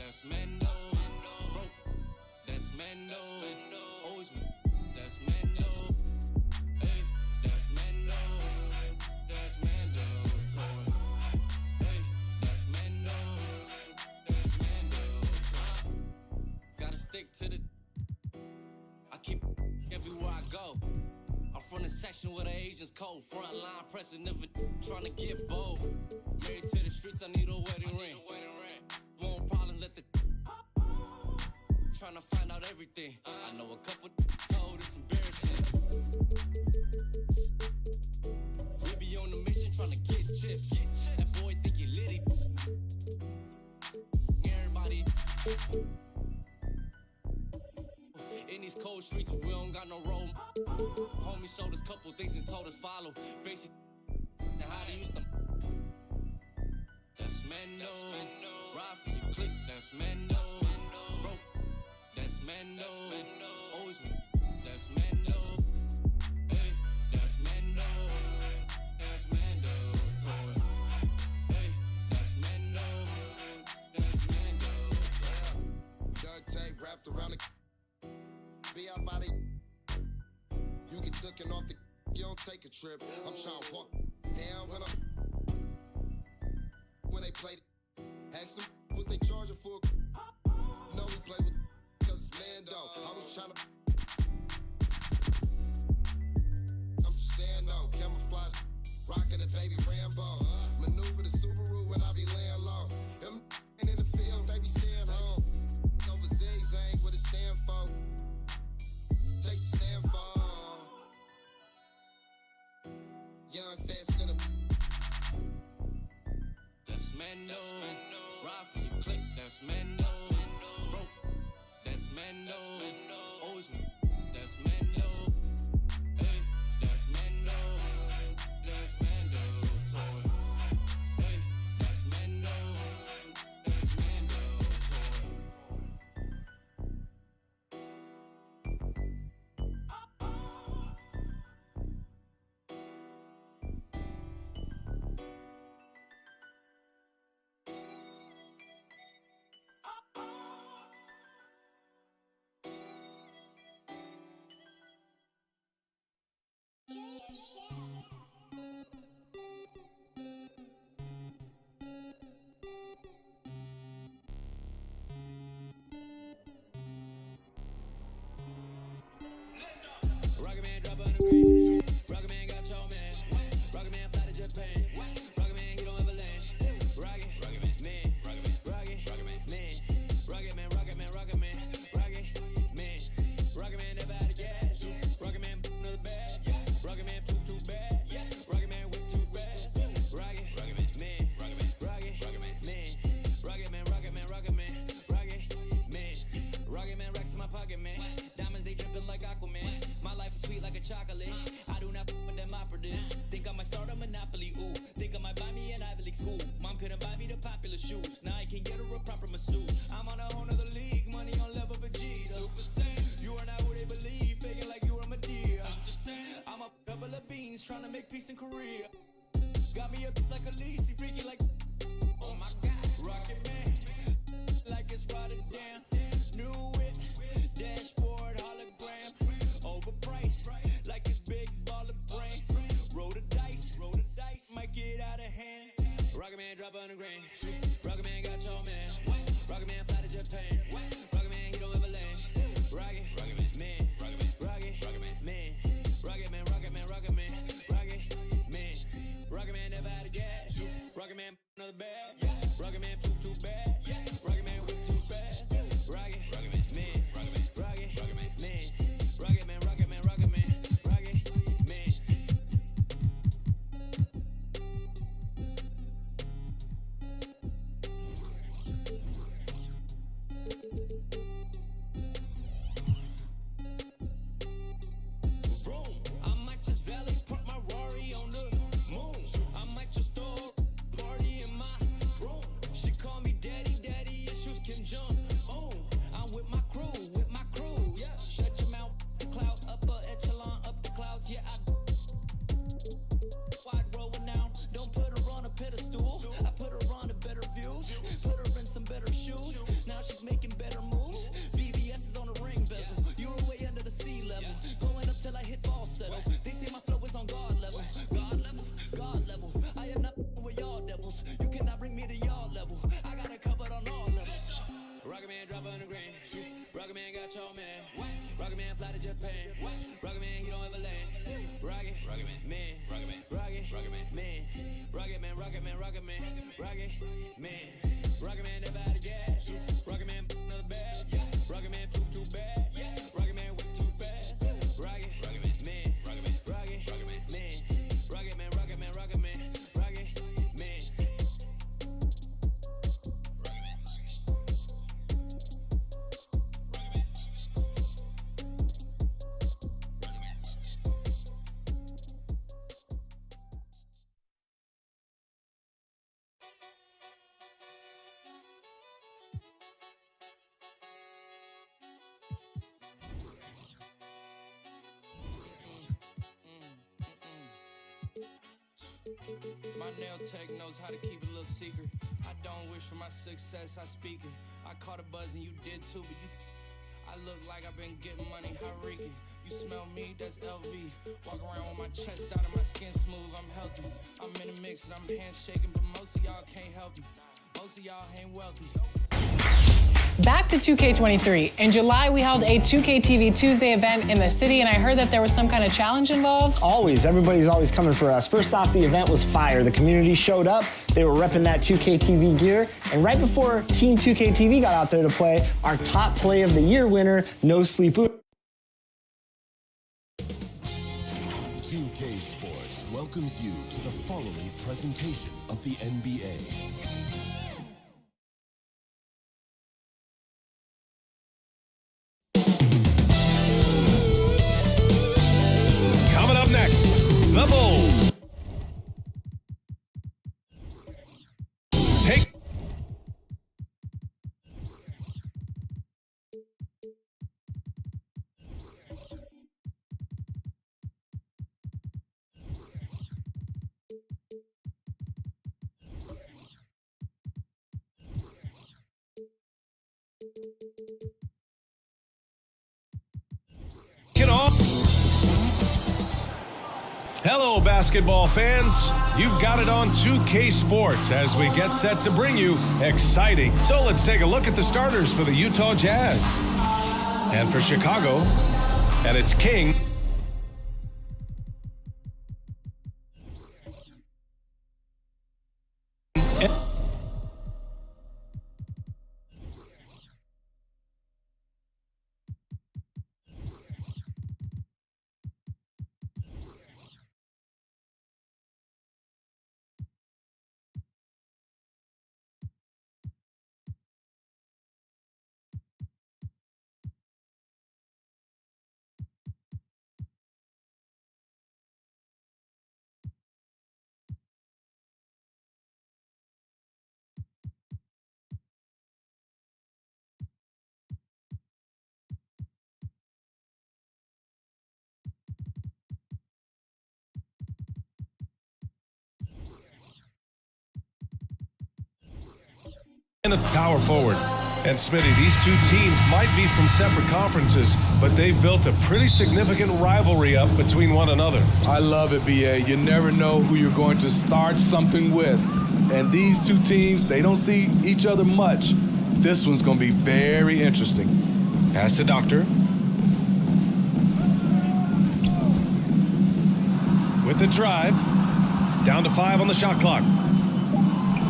that's Mendo. Broke, that's Mendo. Always with, that's Mendo. Hey, that's Mendo. That's Mendo. Hey, that's Mendo. That's Mendo. Gotta stick to the. I keep everywhere I go. I'm from the section where the Asians cold. Front line pressing, never trying to get bold. Married to the streets, I need a wedding ring. Won't problem, let the trying to find out everything. I know a couple told it's embarrassing. We be on the mission trying to get chips. That boy think he litty. Everybody in these cold streets, we don't got no road. Homie showed us couple things and told us follow. Basic and how to use them. That's Mendo. Ride for your click, that's Mendo. Broke, that's Mendo. Always with, that's Mendo. Hey, that's Mendo. That's Mendo. Hey, that's Mendo. That's Mendo. Duct tape wrapped around the be our body. You get taken off the you don't take a trip. I'm trying to walk down when they play. Ask them what they charging for. No, we play with cause it's Mando. I was trying to. I'm just saying no. Camouflage, rocking the baby Rambo. Maneuver the Subaru when I be laying low. Them in the field, they be staying home. Over zigzag, what it stand for. Take the stand for. Young, fast, in a. That's Mendo. Ride for your click, that's Mendo. Broke, that's Mendo. Always with, that's Mendo. Hey, that's Mendo. That's Mendo. Hey, that's Mendo. That's Mendo. Rocket Man drop on the green. Rocket Man got your man. Rocket Man fly to Japan. Rocket Man, he don't ever land. Rocket Man, Rocket Man, Rocket Man, Rocket Man, Rocket Man, Rocket Man, Rocket Man never out of gas. Rocket Man another bag. Rocket Man too bad. Rocket Man way too fast. Rocket Man, Rocket Man, Rocket Man, Rocket Man, Rocket Man racks in my pocket, man. Diamonds they dripping like Aquaman. My life is sweet like a chocolate. I do not with them operatives. Think I might start a monopoly, ooh. Think I might buy me an Ivy League school. Mom couldn't buy me the popular shoes. Now I can get her a proper masseuse. I'm on a whole nother league, money on level Vegeta. Super Saiyan, you are not who they believe. Faking like you are Medea. I'm just saying, I'm a couple of beans trying to make peace in Korea. Got me a like a Lisi, freaky like, oh my God. Rocket Man, like it's Rotterdam. New whip, dashboard hologram. Overpriced, like it's big baller brain. Roll the dice, might get out of hand. Rocket Man drop on the grain. Rocket Man got your man. Rocket Man fly to Japan. Rocket Man, he don't ever land. Rocket Man, Rocket Man, Rocket Man, Rocket Man, Rocket Man, Rocket Man never out of gas. Rocket Man another bag. Rocket Man too bad. Rocket Man way too fast. Rocket Man, Rocket Man, Rocket Man, Rocket Man, Rocket Man, Rocket Man, Rocket Man. Vroom, I might just valet park my Rari on the moon. I might just throw a party in my room. She call me daddy, issues Kim Jong. Oh, I'm with my crew, yeah. Shut your mouth, the cloud, upper echelon, up the clouds, yeah. Wide rolling now, don't put her on a pedestal. I put her on a better views, put her in some better shit. Japan. Rocket man, he don't ever land. Rocket man, rocket man, rocket man, rocket man, rocket man, rocket man, rocket man, rocket man, never out of gas. Rocket man, another bag. Rocket man, too bad. Rocket man, way too fast. Rocket man, rocket man, rocket man, rocket man, rocket man, rocket man, rocket man. My nail tech knows how to keep a little secret. I don't wish for my success, I speak it. I caught a buzz and you did too, but I look like I've been getting money, how reeking. You smell me, that's LV. Walk around with my chest out and my skin smooth, I'm healthy. I'm in a mix and I'm handshaking, but most of y'all can't help me. Most of y'all ain't wealthy. Back to 2K23. In July, we held a 2K TV Tuesday event in the city, and I heard that there was some kind of challenge involved. Always. Everybody's always coming for us. First off, the event was fire. The community showed up. They were repping that 2K TV gear. And right before Team 2K TV got out there to play, our top play of the year winner, No Sleep Uta. 2K Sports welcomes you to the following presentation of the NBA. Coming up next, the Bulls. Take it off. Hello, basketball fans. You've got it on 2K Sports as we get set to bring you exciting. So let's take a look at the starters for the Utah Jazz. And for Chicago, and it's King. And a power forward. And Smitty, these two teams might be from separate conferences, but they've built a pretty significant rivalry up between one another. I love it, BA. You never know who you're going to start something with. And these two teams, they don't see each other much. This one's going to be very interesting. Pass to Doctor. With the drive. Down to 5 on the shot clock.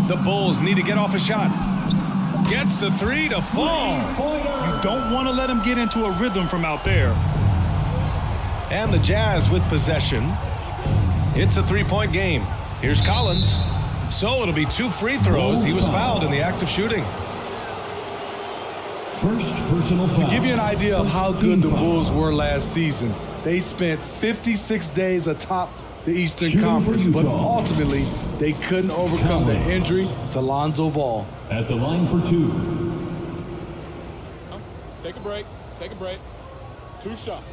The Bulls need to get off a shot. Gets the 3 to fall. You don't want to let him get into a rhythm from out there. And the Jazz with possession. It's a 3-point game. Here's Collins. So it'll be 2 free throws. He was fouled in the act of shooting. First personal foul. To give you an idea of how good the Bulls were last season, they spent 56 days atop the Eastern Conference, but ultimately they couldn't overcome the injury to Lonzo Ball. At the line for 2. Take a break. 2 shots.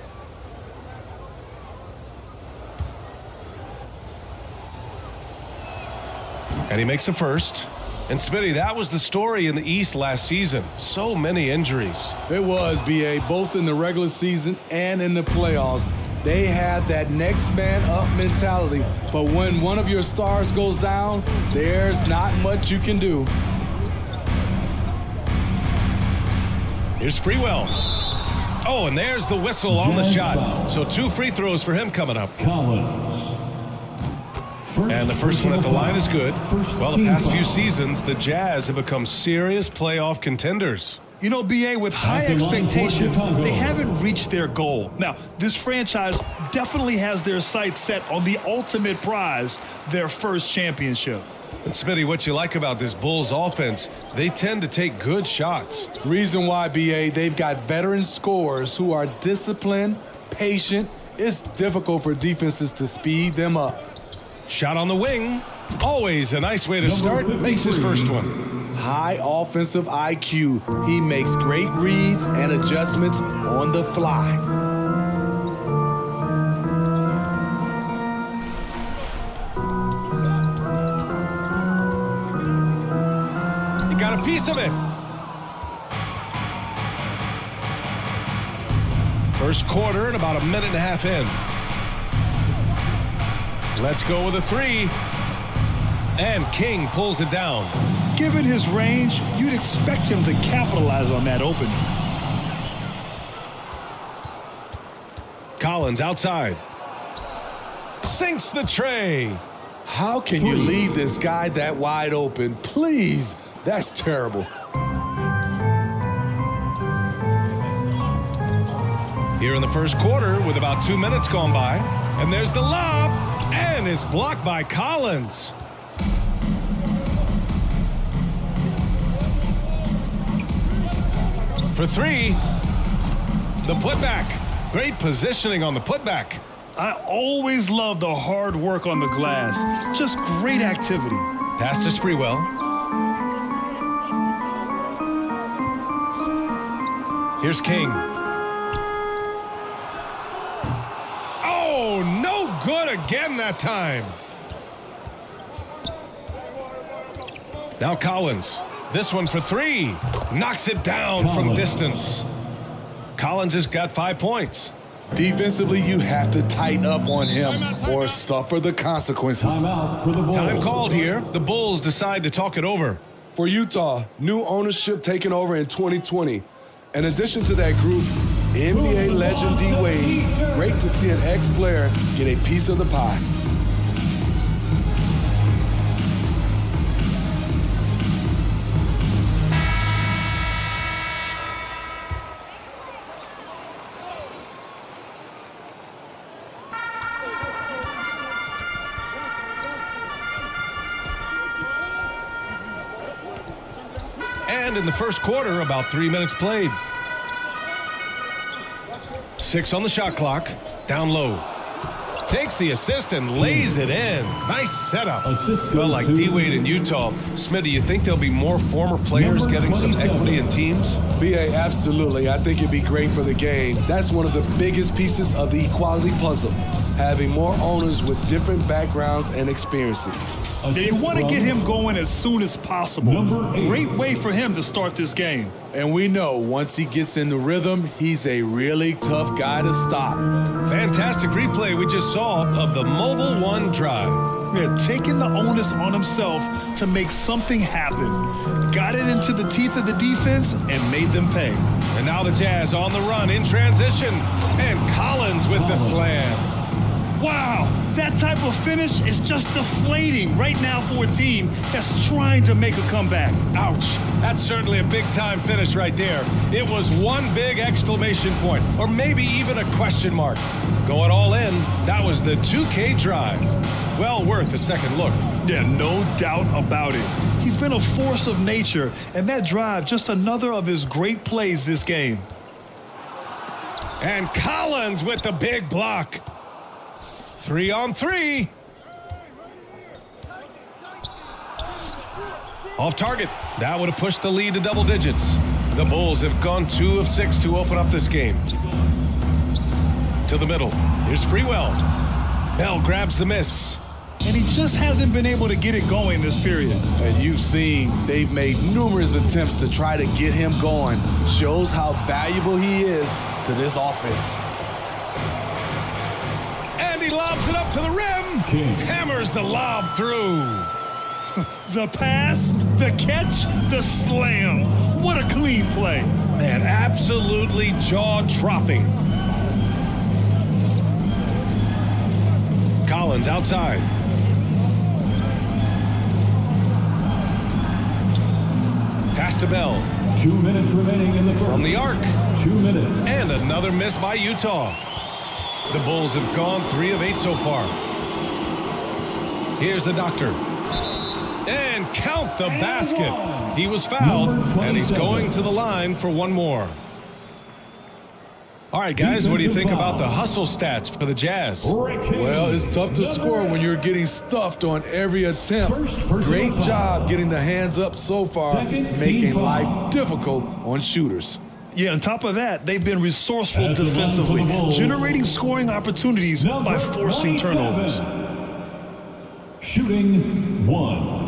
And he makes the first. And Smitty, that was the story in the East last season. So many injuries. It was, BA, both in the regular season and in the playoffs. They had that next man up mentality. But when one of your stars goes down, there's not much you can do. Here's Sprewell. Oh, and there's the whistle on the shot. So 2 free throws for him coming up. And the first one at the line is good. Well, the past few seasons, the Jazz have become serious playoff contenders. You know, BA, with high expectations, they haven't reached their goal. Now, this franchise definitely has their sights set on the ultimate prize, their first championship. And Smitty, what you like about this Bulls offense, they tend to take good shots. Reason why, BA, they've got veteran scorers who are disciplined, patient. It's difficult for defenses to speed them up. Shot on the wing. Always a nice way to start. Makes his first one. High offensive IQ. He makes great reads and adjustments on the fly. He got a piece of it. First quarter and about a minute and a half in. Let's go with a 3. And King pulls it down. Given his range, you'd expect him to capitalize on that opening. Collins outside. Sinks the tray. How can you leave this guy that wide open? Please, that's terrible. Here in the first quarter with about 2 minutes gone by. And there's the lob. And it's blocked by Collins. For 3. The putback. Great positioning on the putback. I always love the hard work on the glass. Just great activity. Pass to Sprewell. Here's King. Oh, no good again that time. Now Collins. This one for 3. Knocks it down from distance. Collins has got 5 points. Defensively, you have to tighten up on him or suffer the consequences. Time called here. The Bulls decide to talk it over. For Utah, new ownership taking over in 2020. In addition to that group, NBA legend D. Wade. Great to see an ex-player get a piece of the pie. And in the first quarter, about 3 minutes played. 6 on the shot clock. Down low. Takes the assist and lays it in. Nice setup. Well, like D-Wade in Utah, Smitty, you think there'll be more former players getting some equity in teams? BA, absolutely. I think it'd be great for the game. That's one of the biggest pieces of the equality puzzle. Having more owners with different backgrounds and experiences. They want to get him going as soon as possible. Great way for him to start this game. And we know once he gets in the rhythm, he's a really tough guy to stop. Fantastic replay we just saw of the Mobile One drive. Yeah, taking the onus on himself to make something happen. Got it into the teeth of the defense and made them pay. And now the Jazz on the run in transition. And Collins with the slam. Wow, that type of finish is just deflating right now for a team that's trying to make a comeback. Ouch. That's certainly a big-time finish right there. It was one big exclamation point, or maybe even a question mark. Going all in, that was the 2K drive. Well worth a second look. Yeah, no doubt about it. He's been a force of nature, and that drive just another of his great plays this game. And Collins with the big block. 3 on 3. Off target. That would have pushed the lead to double digits. The Bulls have gone 2 of 6 to open up this game. To the middle. Here's Sprewell. Bell grabs the miss. And he just hasn't been able to get it going this period. And you've seen they've made numerous attempts to try to get him going. Shows how valuable he is to this offense. He lobs it up to the rim. Hammers the lob through. The pass, the catch, the slam. What a clean play. Man, absolutely jaw-dropping. Collins outside. Pass to Bell. 2 minutes remaining in the first. From the arc. 2 minutes. And another miss by Utah. The Bulls have gone 3 of 8 so far. Here's the doctor. And count the basket. He was fouled, and he's going to the line for one more. All right, guys, what do you think about the hustle stats for the Jazz? Well, it's tough to score when you're getting stuffed on every attempt. Great job getting the hands up so far, making life difficult on shooters. Yeah, on top of that, they've been resourceful defensively, generating scoring opportunities by forcing turnovers. Shooting 1.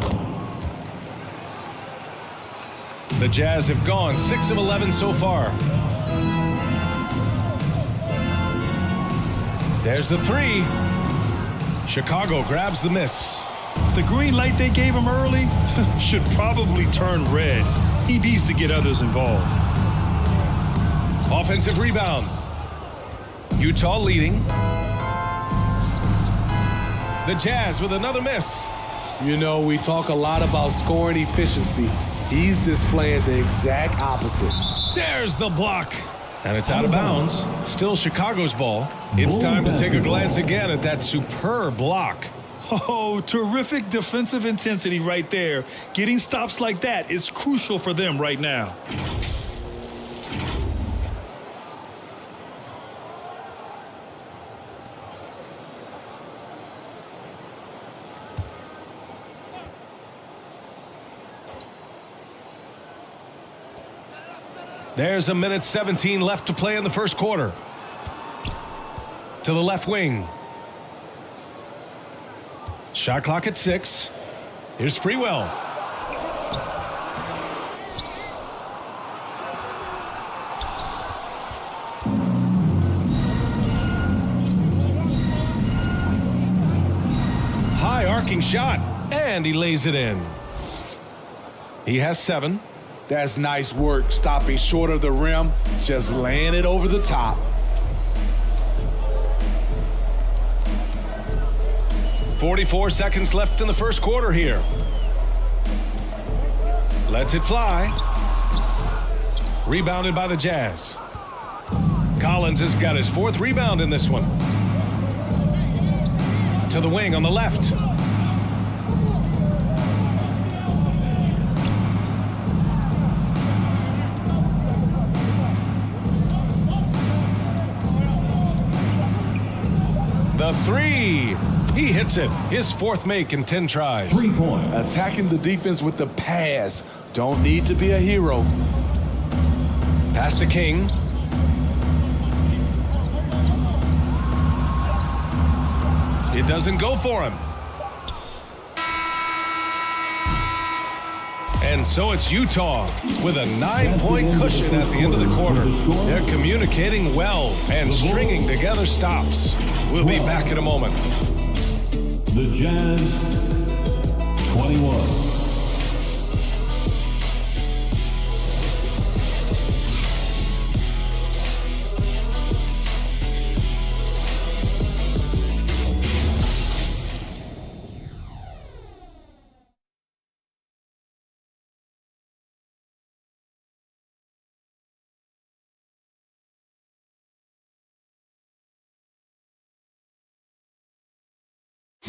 The Jazz have gone 6 of 11 so far. There's the 3. Chicago grabs the miss. The green light they gave him early should probably turn red. He needs to get others involved. Offensive rebound. Utah leading. The Jazz with another miss. You know, we talk a lot about scoring efficiency. He's displaying the exact opposite. There's the block. And it's out of bounds. Still Chicago's ball. It's time to take a glance again at that superb block. Oh, terrific defensive intensity right there. Getting stops like that is crucial for them right now. There's 1:17 left to play in the first quarter. To the left wing. Shot clock at 6. Here's Sprewell. High arcing shot, and he lays it in. He has 7. That's nice work, stopping short of the rim, just laying it over the top. 44 seconds left in the first quarter here. Lets it fly. Rebounded by the Jazz. Collins has got his 4th rebound in this one. To the wing on the left. The 3. He hits it. His 4th make in 10 tries. 3 points. Attacking the defense with the pass. Don't need to be a hero. Pass to King. It doesn't go for him. And so it's Utah with a 9-point cushion at the end of the quarter. They're communicating well and stringing together stops. We'll be back in a moment. The Jazz 21.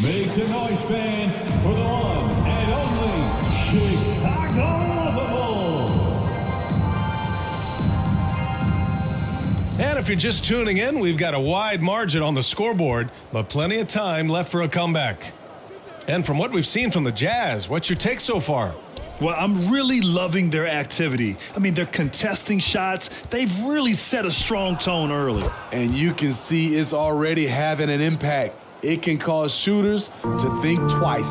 Make some noise, fans, for the one and only Chicago Bulls. And if you're just tuning in, we've got a wide margin on the scoreboard, but plenty of time left for a comeback. And from what we've seen from the Jazz, what's your take so far? Well, I'm really loving their activity. I mean, they're contesting shots. They've really set a strong tone early. And you can see it's already having an impact. It can cause shooters to think twice.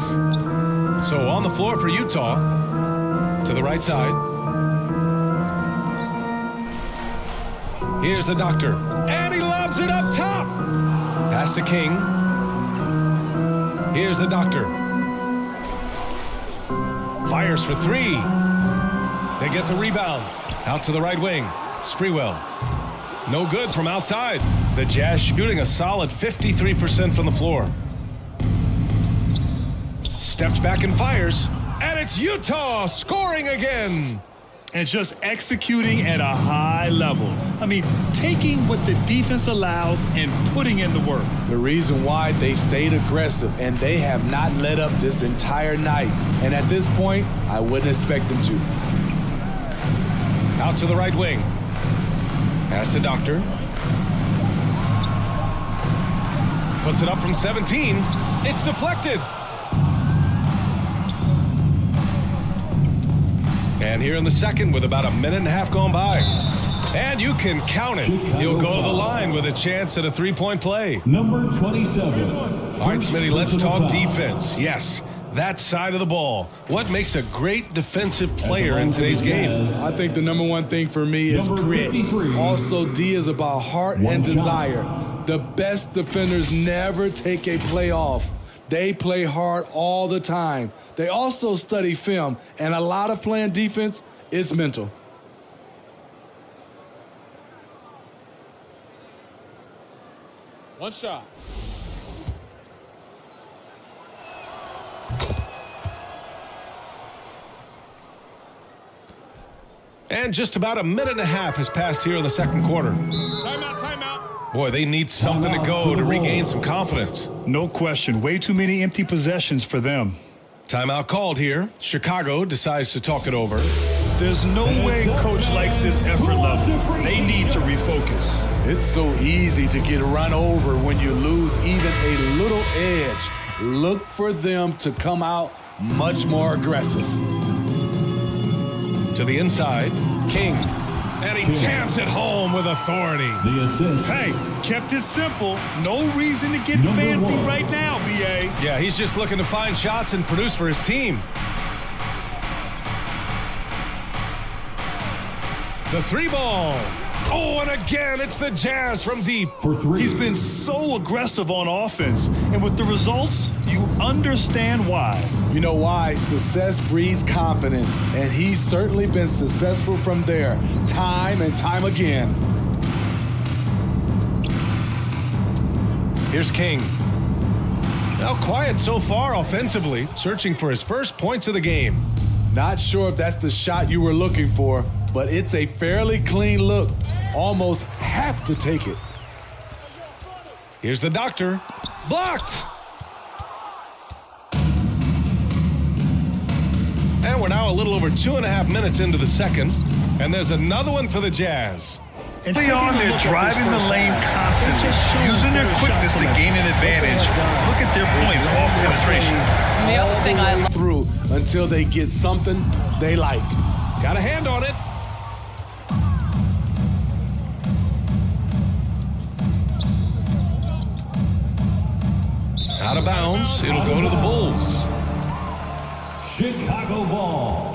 So on the floor for Utah, to the right side. Here's the doctor, and he lobs it up top. Pass to King. Here's the doctor. Fires for three. They get the rebound. Out to the right wing. Sprewell. No good from outside. The Jazz shooting a solid 53% from the floor. Steps back and fires. And it's Utah scoring again. And just executing at a high level. I mean, taking what the defense allows and putting in the work. The reason why they stayed aggressive and they have not let up this entire night. And at this point, I wouldn't expect them to. Out to the right wing. Pass to Doctor. Puts it up from 17. It's deflected. And here in the second with about a minute and a half gone by. And you can count it. He'll go to the line with a chance at a three-point play. Number 27. All right, Smitty, let's talk defense. Yes, that side of the ball. What makes a great defensive player in today's game? I think the number one thing for me is grit. Also, D is about heart and desire. The best defenders never take a play off. They play hard all the time. They also study film, and a lot of playing defense is mental. One shot. And just about a minute and a half has passed here in the second quarter. Timeout, timeout. Boy, they need something to go to regain some confidence. No question. Way too many empty possessions for them. Timeout called here. Chicago decides to talk it over. There's no way coach likes this effort level. They need to refocus. It's so easy to get run over when you lose even a little edge. Look for them to come out much more aggressive. To the inside, King. And he jams it home with authority. The assist. Hey, kept it simple. No reason to get fancy right now, B.A. Yeah, he's just looking to find shots and produce for his team. The three ball. Oh, and again, it's the Jazz from deep. For three. He's been so aggressive on offense. And with the results, you understand why. You know why? Success breeds confidence, and he's certainly been successful from there, time and time again. Here's King. Now quiet so far offensively, searching for his first points of the game. Not sure if that's the shot you were looking for, but it's a fairly clean look. Almost have to take it. Here's the Doctor. Blocked! And we're now a little over 2.5 minutes into the second, and there's another one for the Jazz. And they are, they're driving the lane constantly, using their quickness to gain an advantage. Look at their points off penetration. And the other thing I love through until they get something they like. Got a hand on it. Out of bounds. It'll go to the Bulls. Chicago ball.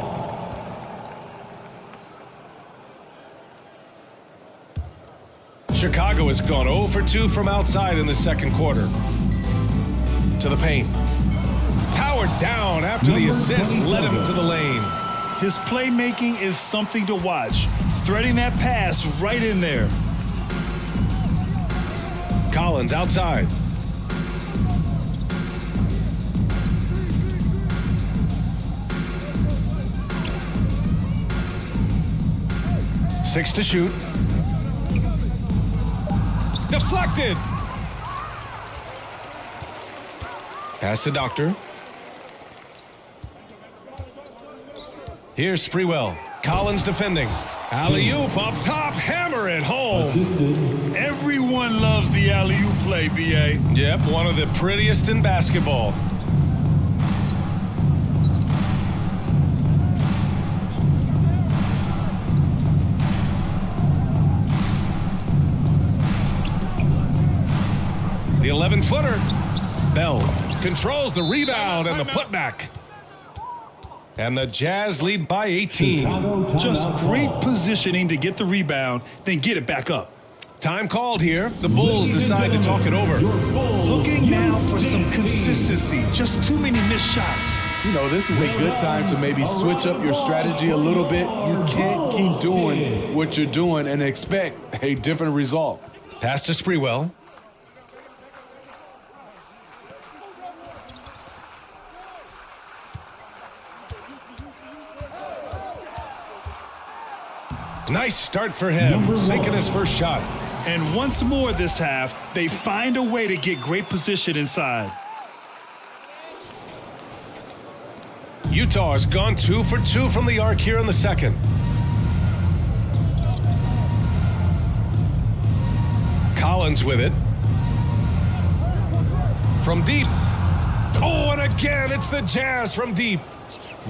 Chicago has gone 0 for 2 from outside in the second quarter. To the paint. Powered down after the assist led him to the lane. His playmaking is something to watch. Threading that pass right in there. Collins outside. Six to shoot. Deflected. Pass to Doctor. Here's Sprewell. Collins defending. Alley-oop up top. Hammer it home. Assisted. Everyone loves the alley-oop play, B.A. Yep, one of the prettiest in basketball. The 11-footer. Bell controls the rebound and the putback. And the Jazz lead by 18. Just great positioning to get the rebound, then get it back up. Time called here. The Bulls decide to talk it over. Looking now for some consistency. Just too many missed shots. You know, this is a good time to maybe switch up your strategy a little bit. You can't keep doing what you're doing and expect a different result. Pass to Sprewell. Nice start for him, sinking his first shot. And once more this half, they find a way to get great position inside. Utah has gone 2 for 2 from the arc here in the second. Collins with it. From deep. Oh, and again, it's the Jazz from deep.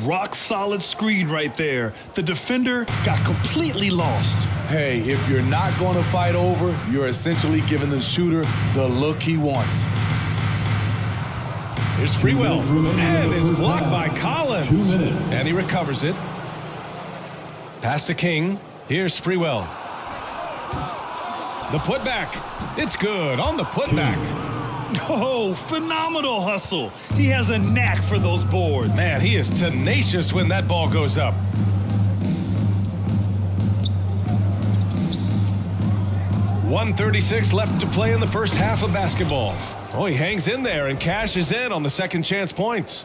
Rock solid screen right there. The defender got completely lost. Hey, if you're not going to fight over, you're essentially giving the shooter the look he wants. Here's Sprewell, and it's blocked by Collins. And he recovers it. Pass to King. Here's Sprewell. The putback. It's good on the putback. Oh, phenomenal hustle. He has a knack for those boards. Man, he is tenacious when that ball goes up. .136 left to play in the first half of basketball. Oh, he hangs in there and cashes in on the second chance points.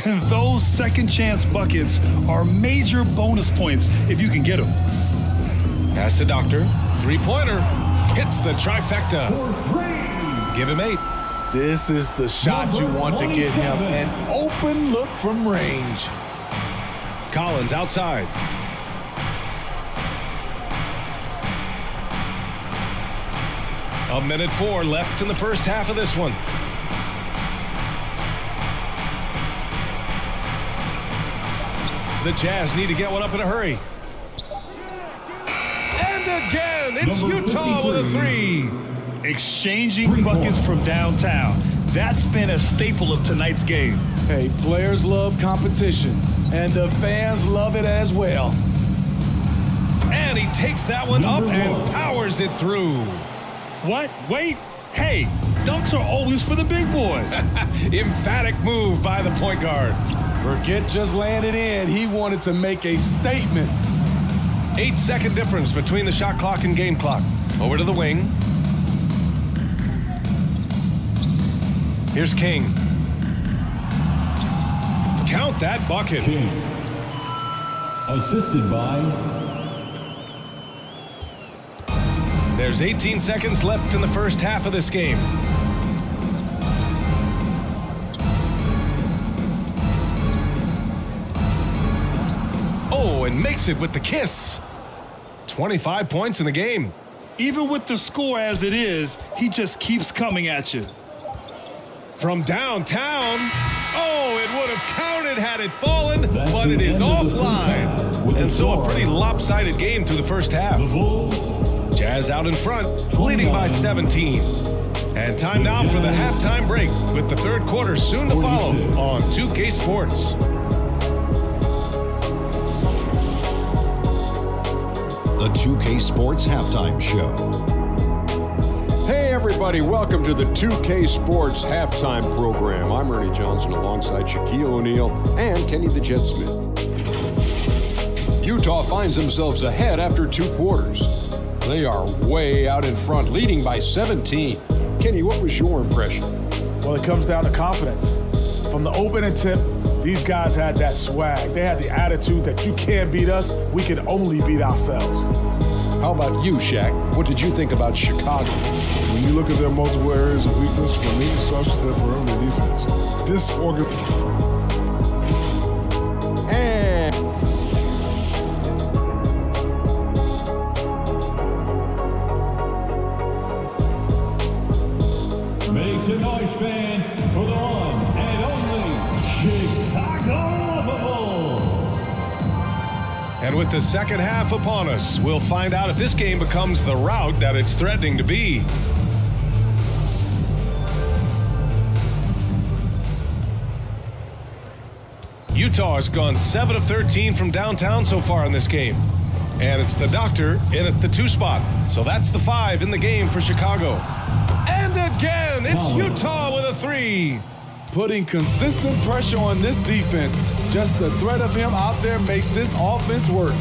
Those second chance buckets are major bonus points if you can get them. Pass to Doctor. Three-pointer. Hits the trifecta. Give him 8. This is the shot you want to get him. An open look from range. Collins outside. A minute 4 left in the first half of this one. The Jazz need to get one up in a hurry. And again, it's Utah with a 3. Exchanging buckets from downtown. That's been a staple of tonight's game. Hey, players love competition, and the fans love it as well. And he takes that one up and powers it through. What? Wait. Hey, dunks are always for the big boys. Emphatic move by the point guard. Forget just laying it in. He wanted to make a statement. 8-second difference between the shot clock and game clock. Over to the wing. Here's King. Count that bucket. King. Assisted by... There's 18 seconds left in the first half of this game. Oh, and makes it with the kiss. 25 points in the game. Even with the score as it is, he just keeps coming at you. From downtown. Oh, it would have counted had it fallen, but it is offline. And so a pretty lopsided game through the first half. Jazz out in front, leading by 17. And time now for the halftime break with the third quarter soon to follow on 2K Sports. The 2K Sports Halftime Show. Hey everybody, welcome to the 2K Sports Halftime Program. I'm Ernie Johnson alongside Shaquille O'Neal and Kenny the Jet Smith. Utah finds themselves ahead after 2 quarters. They are way out in front, leading by 17. Kenny, what was your impression? Well, it comes down to confidence. From the opening tip, these guys had that swag. They had the attitude that you can't beat us, we can only beat ourselves. How about you, Shaq? What did you think about Chicago? When you look at their multiple areas of weakness, for me, it starts with their perimeter defense. This Make some noise, fans, for the one and only Chicago Bull. And with the second half upon us, we'll find out if this game becomes the rout that it's threatening to be. Utah has gone 7 of 13 from downtown so far in this game. And it's the Doctor in at the 2 spot. So that's the 5 in the game for Chicago. And again, it's Utah with a 3. putting consistent pressure on this defense. Just the threat of him out there makes this offense work.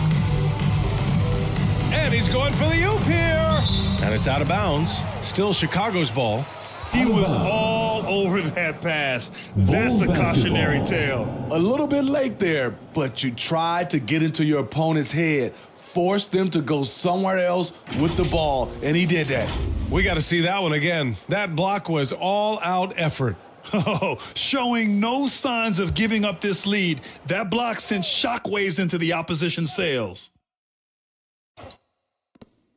And he's going for the oop here. And it's out of bounds. Still Chicago's ball. He was all over that pass. That's a cautionary tale. A little bit late there, but you tried to get into your opponent's head. Forced them to go somewhere else with the ball, and he did that. We got to see that one again. That block was all-out effort. Oh, showing no signs of giving up this lead. That block sent shockwaves into the opposition sails.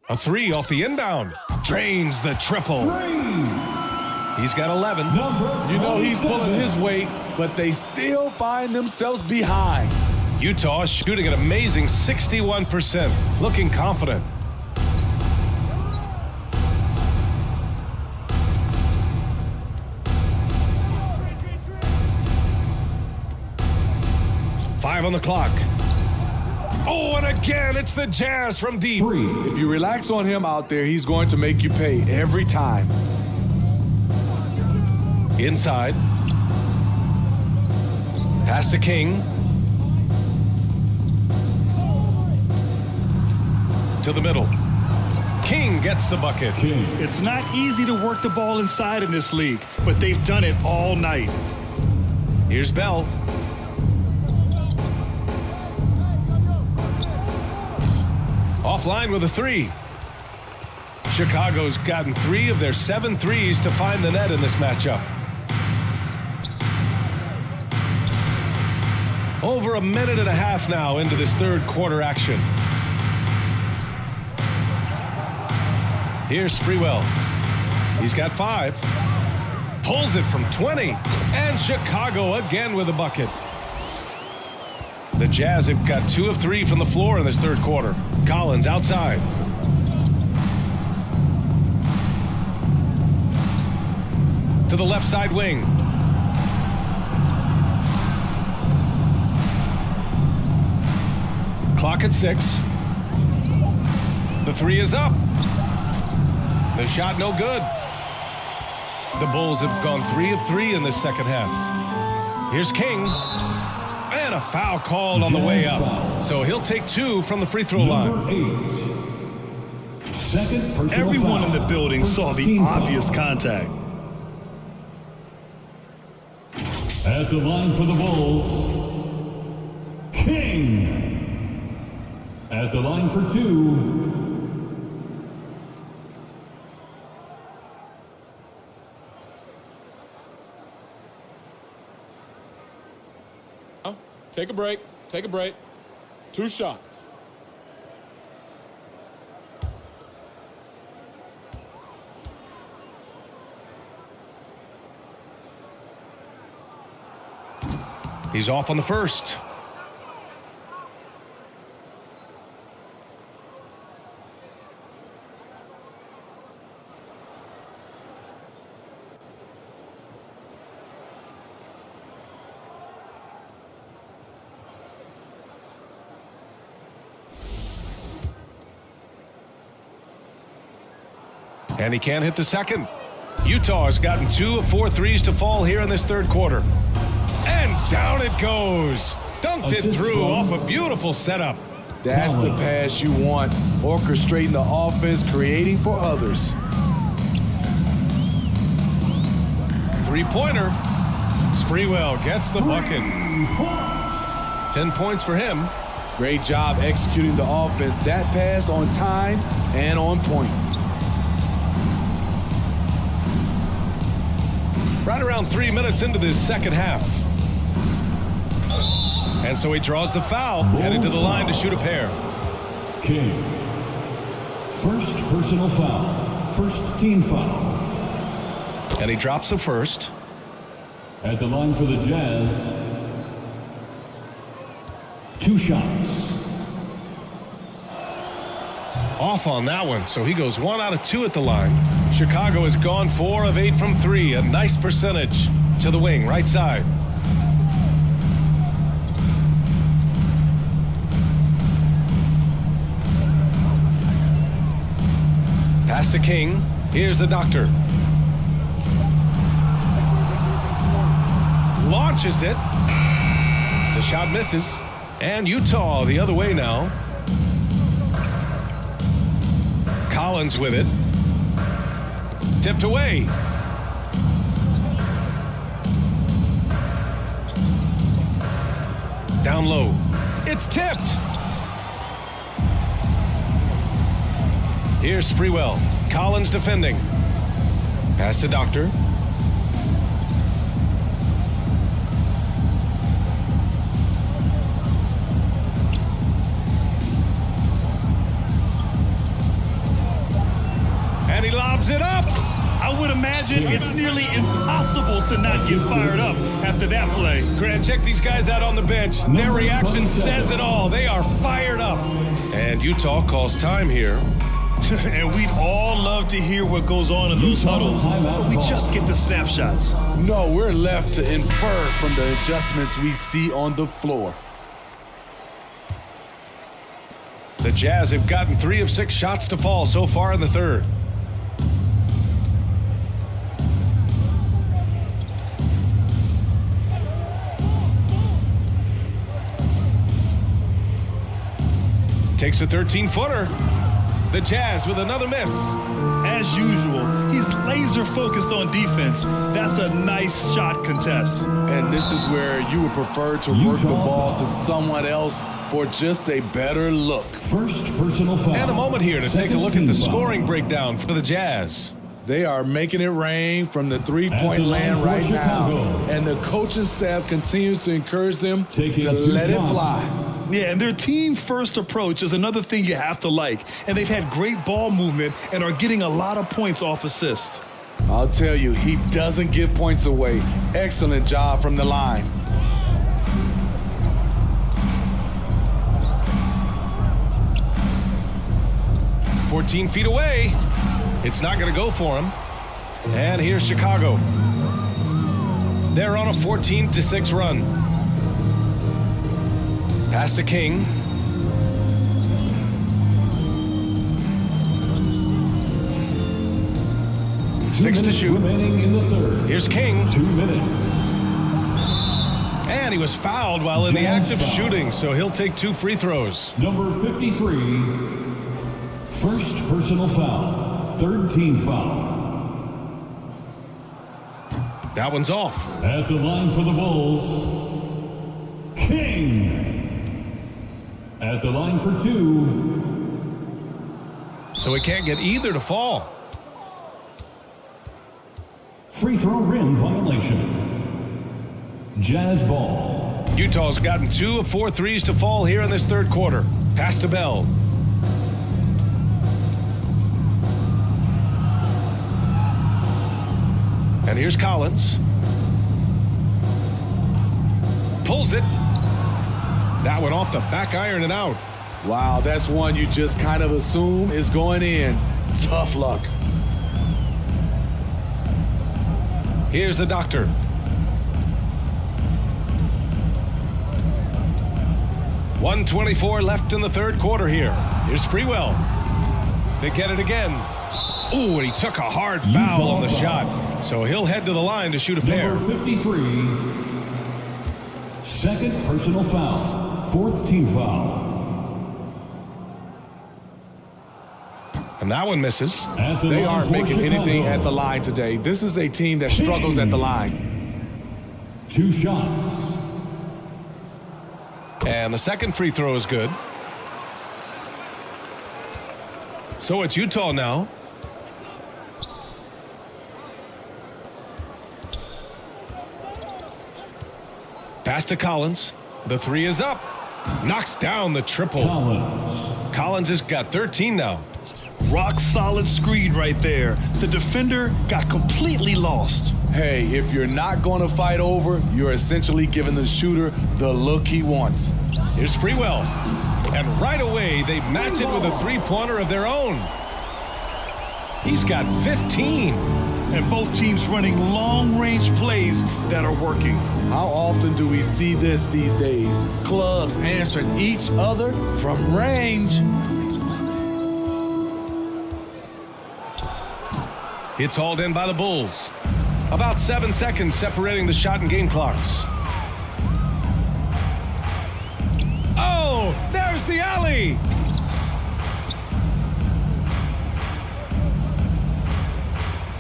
A 3 off the inbound. Drains the triple. He's got 11. You know he's pulling his weight, but they still find themselves behind. Utah shooting an amazing 61%, looking confident. Five on the clock. Oh, and again, it's the Jazz from deep. If you relax on him out there, he's going to make you pay every time. Inside. Pass to King. To the middle. King gets the bucket. It's not easy to work the ball inside in this league, but they've done it all night. Here's Bell. Offline with a 3. Chicago's gotten 3 of their 7 threes to find the net in this matchup. Over a minute and a half now into this third quarter action. Here's Sprewell. He's got 5. Pulls it from 20. And Chicago again with a bucket. The Jazz have got 2 of 3 from the floor in this third quarter. Collins outside. To the left side wing. Clock at 6. The 3 is up. The shot no good. The Bulls have gone 3 of 3 in this second half. Here's King. And a foul called on the way up. So he'll take 2 from the free throw line. Everyone in the building saw the obvious contact. At the line for the Bulls, King. At the line for 2, take a break. Take a break. 2 shots. He's off on the first. And he can't hit the second. Utah has gotten 2 of 4 threes to fall here in this third quarter. And down it goes. Dunked it through off a beautiful setup. That's the pass you want. Orchestrating the offense, creating for others. 3-pointer. Sprewell gets the bucket. 10 points for him. Great job executing the offense. That pass on time and on point. Right around 3 minutes into this second half. And so he draws the foul, headed to the line to shoot a pair. King. First personal foul. First team foul. And he drops the first. At the line for the Jazz, 2 shots. Off on that one, so he goes 1 out of 2 at the line. Chicago has gone 4 of 8 from 3, a nice percentage. To the wing, right side. Pass to King. Here's the doctor. launches it. The shot misses. And Utah the other way now. Collins with it. Tipped away. Down low. It's tipped. Here's Sprewell. Collins defending. Pass to Doctor. And he lobs it up. I would imagine it's nearly impossible to not get fired up after that play. Grant, check these guys out on the bench. Their reaction says it all. They are fired up. And Utah calls time here. And we'd all love to hear what goes on in those huddles, but we just get the snapshots. No, we're left to infer from the adjustments we see on the floor. The Jazz have gotten 3 of 6 shots to fall so far in the third. Takes a 13-footer. The Jazz with another miss. As usual, he's laser focused on defense. That's a nice shot contest. And this is where you would prefer to work the ball to someone else for just a better look. First personal foul. And a moment here to take a look at the scoring breakdown for the Jazz. They are making it rain from the three-point land right now. And the coaching staff continues to encourage them to let it fly. Yeah, and their team-first approach is another thing you have to like. And they've had great ball movement and are getting a lot of points off assist. I'll tell you, he doesn't give points away. Excellent job from the line. "14 feet away. It's not going to go for him. And here's Chicago. They're on a 14-6 run. Pass to King. Six to shoot. Remaining in the third. Here's King. 2 minutes. And he was fouled while in the act of shooting, so he'll take 2 free throws. Number 53. First personal foul. Third team foul. That one's off. At the line for the Bulls, King. At the line for 2. So he can't get either to fall. Free throw rim violation. Jazz ball. Utah's gotten 2 of 4 threes to fall here in this third quarter. Pass to Bell. And here's Collins. Pulls it. That one off the back iron and out. Wow, that's one you just kind of assume is going in. Tough luck. Here's the Doctor. .124 left in the third quarter here. Here's Sprewell. They get it again. Ooh, and he took a hard foul on the shot. So he'll head to the line to shoot a pair. Number 53. Second personal foul. Fourth team foul. And that one misses. They aren't making anything at the line today. This is a team that struggles at the line. 2 shots. And the second free throw is good. So it's Utah now. Pass to Collins. The 3 is up. Knocks down the triple. Collins has got 13 now. Rock solid screen right there. The defender got completely lost. Hey, if you're not going to fight over, you're essentially giving the shooter the look he wants. Here's Sprewell. And right away, they match it with a 3-pointer of their own. He's got 15. And both teams running long-range plays that are working. How often do we see this these days? Clubs answering each other from range. It's hauled in by the Bulls. About 7 seconds separating the shot and game clocks. Oh, there's the alley.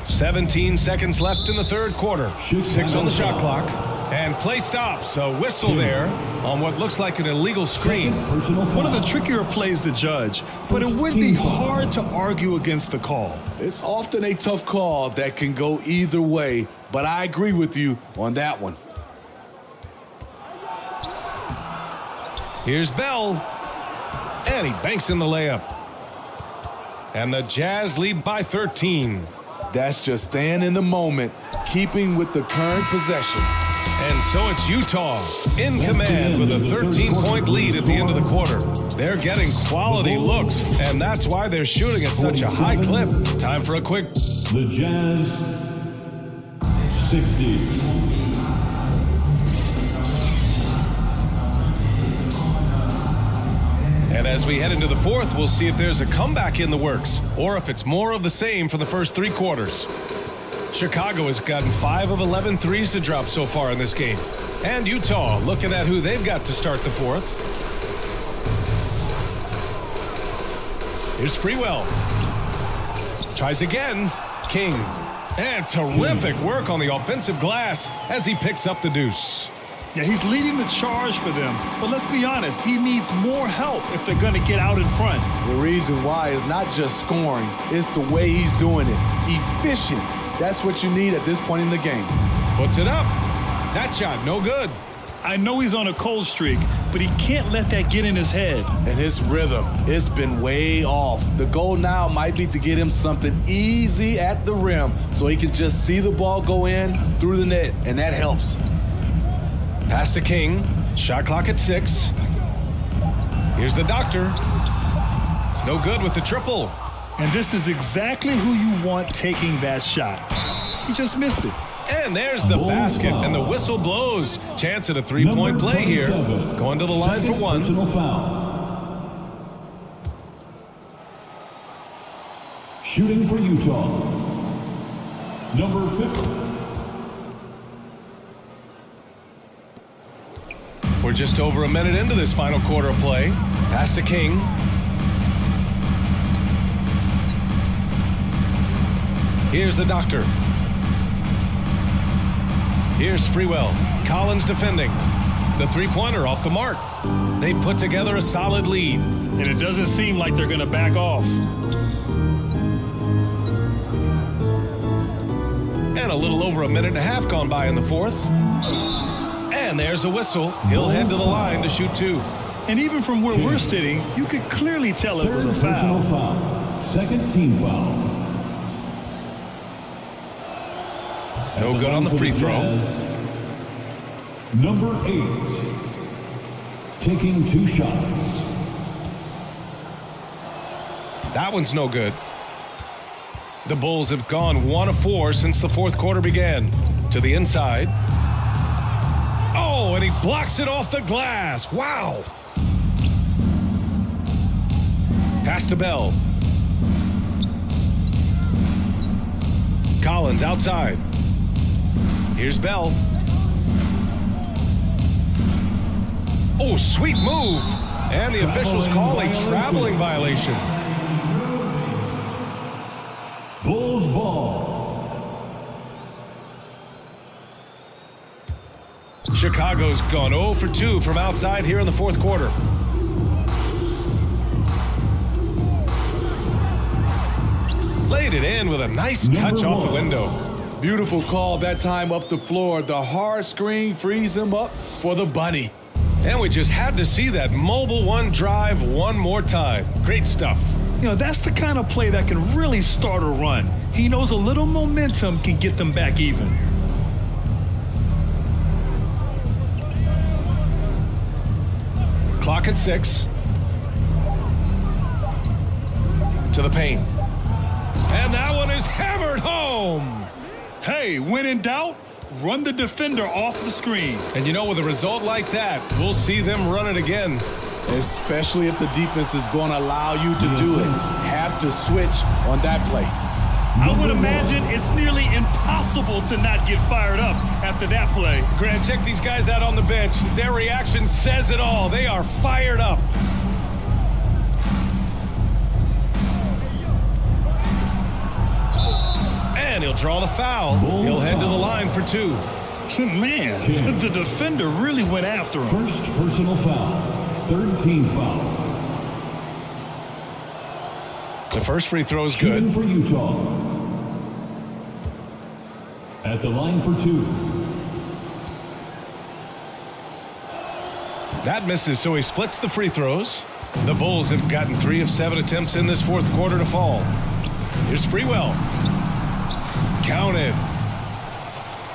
"17 seconds left in the third quarter. 6 on the shot clock. And play stops. A whistle there on what looks like an illegal screen. One of the trickier plays to judge, but it would be hard to argue against the call. It's often a tough call that can go either way, but I agree with you on that one. Here's Bell. And he banks in the layup. And the Jazz lead by 13. That's just staying in the moment, keeping with the current possession. And so it's Utah in command with a 13-point lead at the end of the quarter. They're getting quality looks, and that's why they're shooting at such a high clip. Time for a quick. The Jazz 60. And as we head into the fourth, we'll see if there's a comeback in the works or if it's more of the same for the first 3 quarters. Chicago has gotten 5 of 11 threes to drop so far in this game. And Utah looking at who they've got to start the fourth. Here's Sprewell. Tries again. King. And terrific work on the offensive glass as he picks up the deuce. Yeah, he's leading the charge for them. But let's be honest, he needs more help if they're going to get out in front. The reason why is not just scoring, it's the way he's doing it. Efficient. That's what you need at this point in the game. Puts it up. That shot, no good. I know he's on a cold streak, but he can't let that get in his head. And his rhythm, it's been way off. The goal now might be to get him something easy at the rim so he can just see the ball go in through the net, and that helps. Pass to King. Shot clock at 6. Here's the doctor. No good with the triple. And this is exactly who you want taking that shot. He just missed it. And there's the basket, and the whistle blows. Chance at a 3-point play here. Going to the line for 1. Personal foul. Shooting for Utah. Number 50. We're just over a minute into this final quarter of play. Pass to King. Here's the doctor. Here's Sprewell. Collins defending. The 3-pointer off the mark. They put together a solid lead. And it doesn't seem like they're going to back off. And a little over a minute and a half gone by in the fourth. And there's a whistle. He'll head to the line to shoot 2. And even from where we're sitting, you could clearly tell it was a foul. Personal foul. Second team foul. No good on the free throw. Number 8. Taking 2 shots. That one's no good. The Bulls have gone 1 of 4 since the fourth quarter began. To the inside. Oh, and he blocks it off the glass. Wow. Pass to Bell. Collins outside. Here's Bell. Oh, sweet move. And the officials call a traveling violation. Bulls ball. Chicago's gone 0 for 2 from outside here in the fourth quarter. Laid it in with a nice touch off the window. Beautiful call that time up the floor. The hard screen frees him up for the bunny. And we just had to see that mobile 1 drive one more time. Great stuff. You know, that's the kind of play that can really start a run. He knows a little momentum can get them back even. Clock at 6. To the paint. And that one is hammered home. Hey, when in doubt, run the defender off the screen. And you know, with a result like that, we'll see them run it again. Especially if the defense is going to allow you to do it. Have to switch on that play. I would imagine it's nearly impossible to not get fired up after that play. Grant, check these guys out on the bench. Their reaction says it all. They are fired up. And he'll draw the foul. He'll head to the line for 2. Man, the defender really went after him. First personal foul. Third team foul. The first free throw is good. Shooting for Utah. At the line for 2. That misses, so he splits the free throws. The Bulls have gotten 3 of 7 attempts in this fourth quarter to fall. Here's Sprewell. Counted.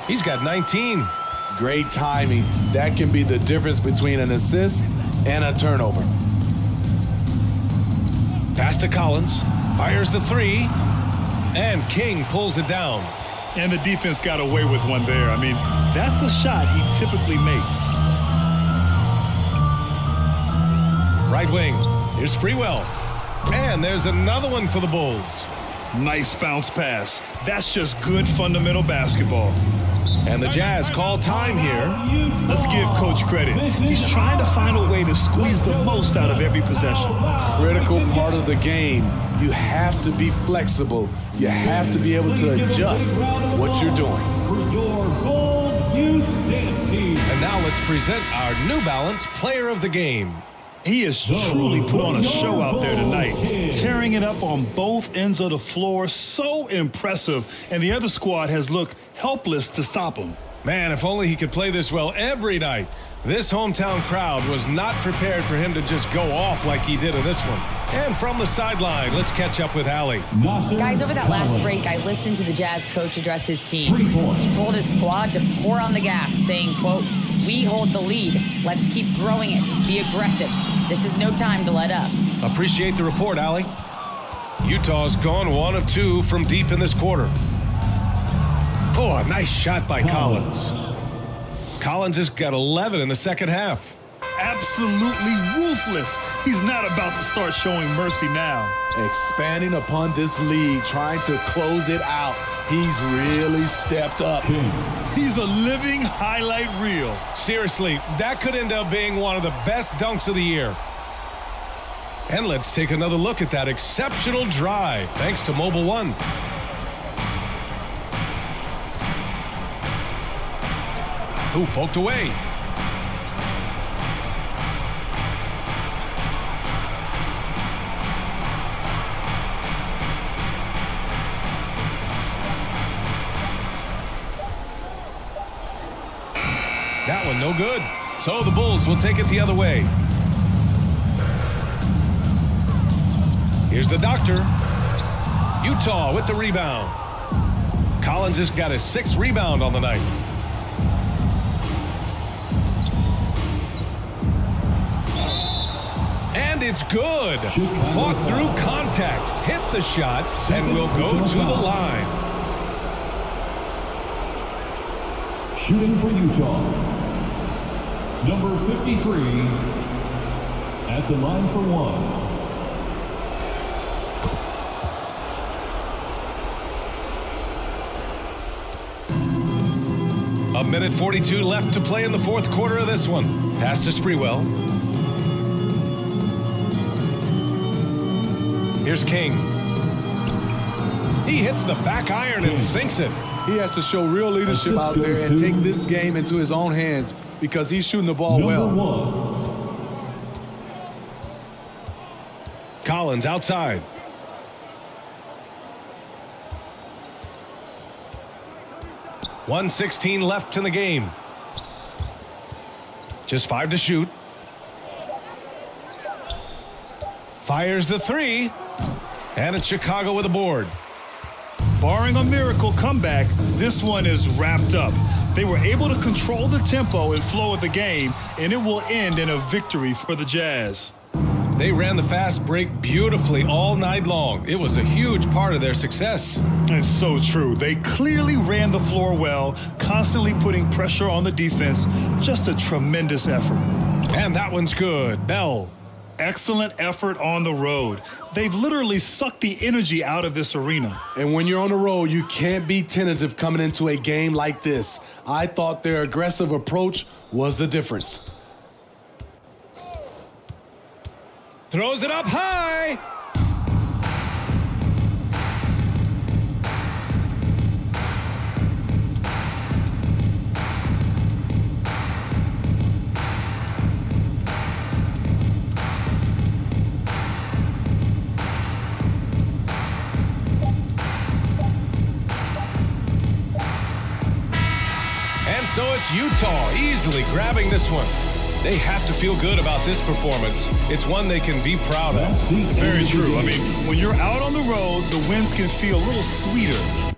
He's got 19. Great timing. That can be the difference between an assist and a turnover. Pass to Collins. Fires the 3. And King pulls it down. And the defense got away with one there. I mean, that's a shot he typically makes. Right wing. Here's Sprewell. And there's another one for the Bulls. Nice bounce pass. That's just good fundamental basketball. And the Jazz call time here. Let's give Coach credit. He's trying to find a way to squeeze the most out of every possession. Critical part of the game. You have to be flexible. You have to be able to adjust what you're doing. For your Bulls Youth Dance Team. And now let's present our New Balance Player of the Game. He has truly put on a show out there tonight, tearing it up on both ends of the floor. So impressive. And the other squad has looked helpless to stop him. Man, if only he could play this well every night. This hometown crowd was not prepared for him to just go off like he did in this one. And from the sideline, let's catch up with Allie. Guys, over that last break, I listened to the Jazz coach address his team. He told his squad to pour on the gas, saying, quote, "We hold the lead. Let's keep growing it. Be aggressive. This is no time to let up." Appreciate the report, Allie. Utah's gone 1 of 2 from deep in this quarter. Oh, a nice shot by Collins. Collins has got 11 in the second half. Absolutely ruthless. He's not about to start showing mercy now. Expanding upon this lead, trying to close it out. He's really stepped up. He's a living highlight reel. Seriously, that could end up being one of the best dunks of the year. And let's take another look at that exceptional drive, thanks to Mobile One. Who poked away? That one no good. So the Bulls will take it the other way. Here's the doctor. Utah with the rebound. Collins has got his 6th rebound on the night. And it's good. Fought through contact, hit the shot, and will go to the line. Shooting for Utah. Number 53 at the line for 1. A minute 42 left to play in the fourth quarter of this one. Pass to Sprewell. Here's King. He hits the back iron and sinks it. He has to show real leadership out there and take this game into his own hands because he's shooting the ball well. Collins outside. .116 left in the game. Just 5 to shoot. Fires the 3. And it's Chicago with a board. Barring a miracle comeback, this one is wrapped up. They were able to control the tempo and flow of the game, and it will end in a victory for the Jazz. They ran the fast break beautifully all night long. It was a huge part of their success. It's so true. They clearly ran the floor well, constantly putting pressure on the defense. Just a tremendous effort. And that one's good. Bell. excellent effort on the road. They've literally sucked the energy out of this arena. And when you're on the road, you can't be tentative coming into a game like this. I thought their aggressive approach was the difference. Throws it up high. And so it's Utah easily grabbing this one. They have to feel good about this performance. It's one they can be proud of. Very true. I mean, when you're out on the road, the wins can feel a little sweeter.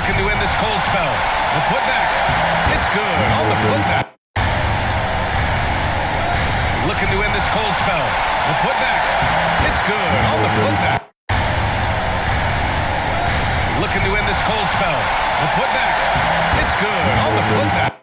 Looking to end this cold spell. The putback. It's good on the putback. Looking to end this cold spell. The putback. It's good on the putback. Looking to end this cold spell. The putback. It's good on the putback.